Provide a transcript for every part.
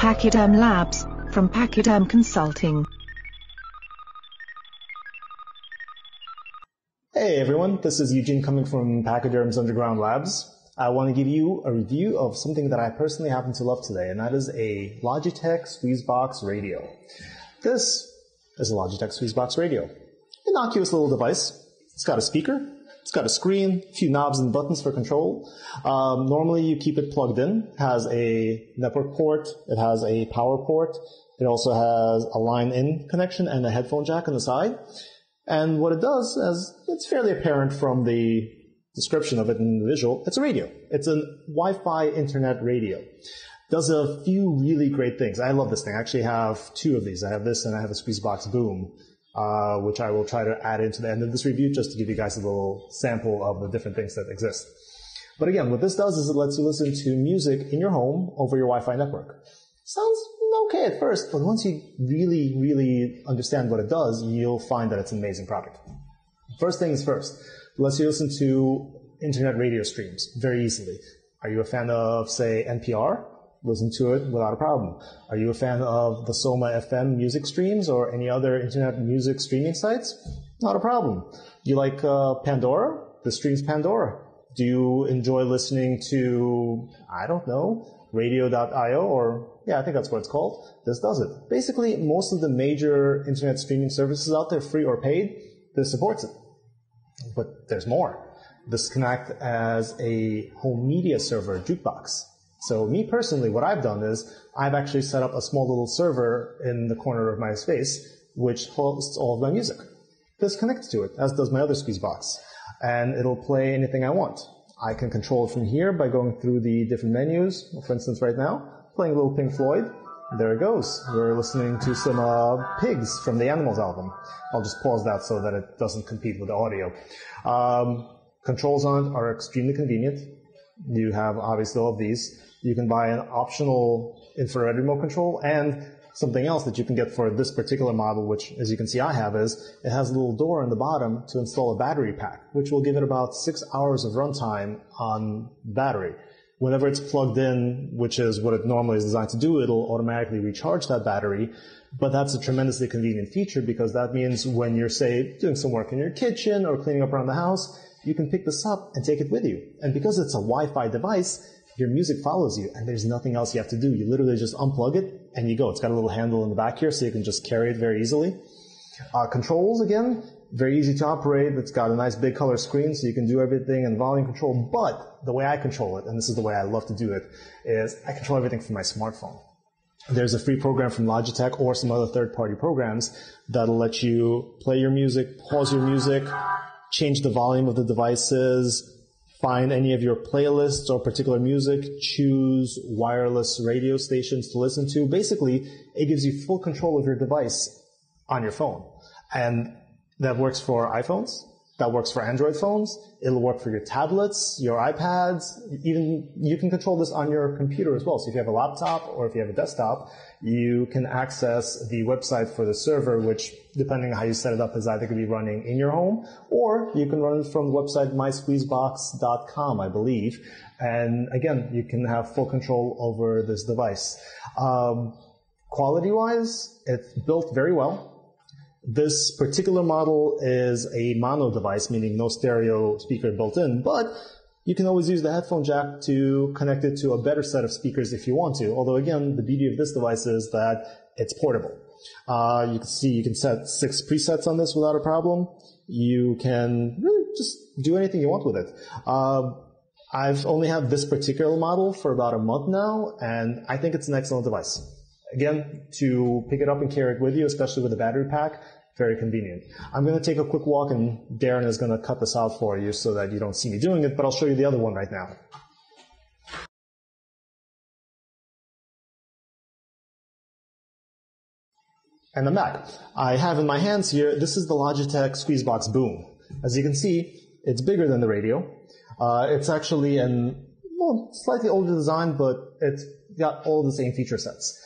Pachyderm Labs, from Pachyderm Consulting. Hey everyone, this is Eugene coming from Pachyderm's Underground Labs. I want to give you a review of something that I personally happen to love today, and that is a Logitech Squeezebox Radio. This is a Logitech Squeezebox Radio. Innocuous little device. It's got a speaker, it's got a screen, a few knobs and buttons for control. Normally you keep it plugged in. It has a network port, it has a power port, it also has a line-in connection and a headphone jack on the side. And what it does, as it's fairly apparent from the description of it in the visual, it's a radio. It's a Wi-Fi internet radio. Does a few really great things. I love this thing. I actually have two of these. I have this and I have a Squeezebox Boom, which I will try to add into the end of this review just to give you guys a little sample of the different things that exist. But again, what this does is it lets you listen to music in your home over your Wi-Fi network. Sounds okay at first, but once you really understand what it does, you'll find that it's an amazing product. First things first, it lets you listen to internet radio streams very easily. Are you a fan of, say, NPR? Listen to it without a problem. Are you a fan of the Soma FM music streams or any other internet music streaming sites? Not a problem. You like Pandora? This streams Pandora. Do you enjoy listening to, I don't know, radio.io or, yeah, I think that's what it's called. This does it. Basically, most of the major internet streaming services out there, free or paid, this supports it. But there's more. This can act as a home media server, jukebox. So me personally, what I've done is I've actually set up a small little server in the corner of my space which hosts all of my music. This connects to it, as does my other Squeezebox. And it'll play anything I want. I can control it from here by going through the different menus. For instance, right now, playing a little Pink Floyd. There it goes. We're listening to some Pigs from the Animals album. I'll just pause that so that it doesn't compete with the audio. Controls on it are extremely convenient. You have obviously all of these. You can buy an optional infrared remote control, and something else that you can get for this particular model, which as you can see I have, is it has a little door on the bottom to install a battery pack, which will give it about 6 hours of runtime on battery. Whenever it's plugged in, which is what it normally is designed to do, it'll automatically recharge that battery. But that's a tremendously convenient feature because that means when you're, say, doing some work in your kitchen or cleaning up around the house, you can pick this up and take it with you. And because it's a Wi-Fi device, your music follows you, and there's nothing else you have to do. You literally just unplug it, and you go. It's got a little handle in the back here, so you can just carry it very easily. Controls, again, very easy to operate. It's got a nice big color screen, so you can do everything in volume control. But the way I control it, and this is the way I love to do it, is I control everything from my smartphone. There's a free program from Logitech or some other third-party programs that'll let you play your music, pause your music, change the volume of the devices, find any of your playlists or particular music, choose wireless radio stations to listen to. Basically, it gives you full control of your device on your phone. And that works for iPhones. That works for Android phones. It'll work for your tablets, your iPads. Even you can control this on your computer as well. So if you have a laptop or if you have a desktop, you can access the website for the server, which, depending on how you set it up, is either going to be running in your home, or you can run it from the website mysqueezebox.com, I believe. And again, you can have full control over this device. Quality-wise, it's built very well. This particular model is a mono device, meaning no stereo speaker built in, but you can always use the headphone jack to connect it to a better set of speakers if you want to. Although again, the beauty of this device is that it's portable. You can see you can set 6 presets on this without a problem. You can really just do anything you want with it. I've only had this particular model for about a month now, and I think it's an excellent device. Again, to pick it up and carry it with you, especially with a battery pack, very convenient. I'm going to take a quick walk, and Darren is going to cut this out for you so that you don't see me doing it, but I'll show you the other one right now. And I'm back. I have in my hands here, this is the Logitech Squeezebox Boom. As you can see, it's bigger than the radio. It's actually slightly older design, but it's got all the same feature sets.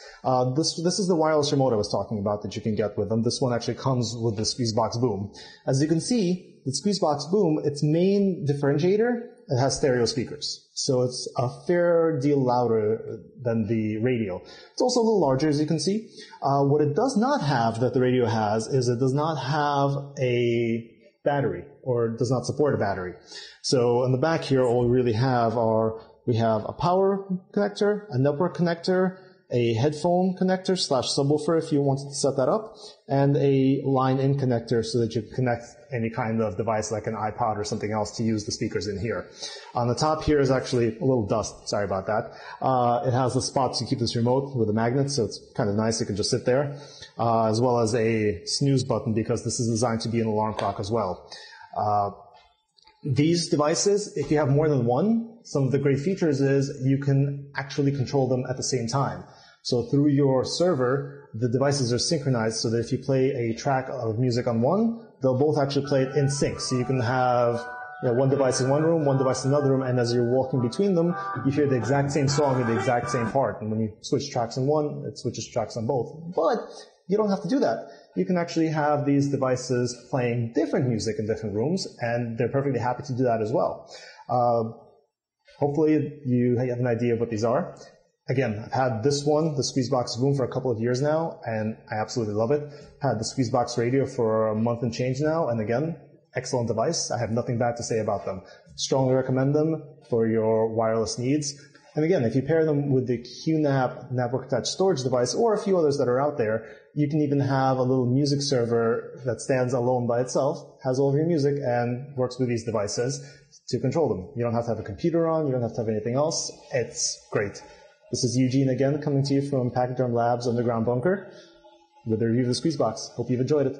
This is the wireless remote I was talking about that you can get with them. This one actually comes with the Squeezebox Boom. As you can see, the Squeezebox Boom, its main differentiator, it has stereo speakers. So it's a fair deal louder than the radio. It's also a little larger, as you can see. What it does not have that the radio has is it does not have a battery, or does not support a battery. So on the back here, all we really have we have a power connector, a network connector, a headphone connector / subwoofer if you wanted to set that up, and a line-in connector so that you can connect any kind of device like an iPod or something else to use the speakers in here. On the top here is actually a little dust. Sorry about that. It has the spot to keep this remote with a magnet, so it's kind of nice. It can just sit there, as well as a snooze button because this is designed to be an alarm clock as well. These devices, if you have more than one, some of the great features is you can actually control them at the same time. So through your server, the devices are synchronized so that if you play a track of music on one, they'll both actually play it in sync. So you can have one device in one room, one device in another room, and as you're walking between them, you hear the exact same song in the exact same part. And when you switch tracks on one, it switches tracks on both. But you don't have to do that. You can actually have these devices playing different music in different rooms, and they're perfectly happy to do that as well. Hopefully you have an idea of what these are. Again, I've had this one, the Squeezebox Boom, for a couple of years now, and I absolutely love it. Had the Squeezebox Radio for a month and change now, and again, excellent device. I have nothing bad to say about them. Strongly recommend them for your wireless needs. And again, if you pair them with the QNAP network-attached storage device or a few others that are out there, you can even have a little music server that stands alone by itself, has all of your music, and works with these devices to control them. You don't have to have a computer on. You don't have to have anything else. It's great. This is Eugene again, coming to you from Pachyderm Labs Underground Bunker with a review of the Squeezebox. Hope you've enjoyed it.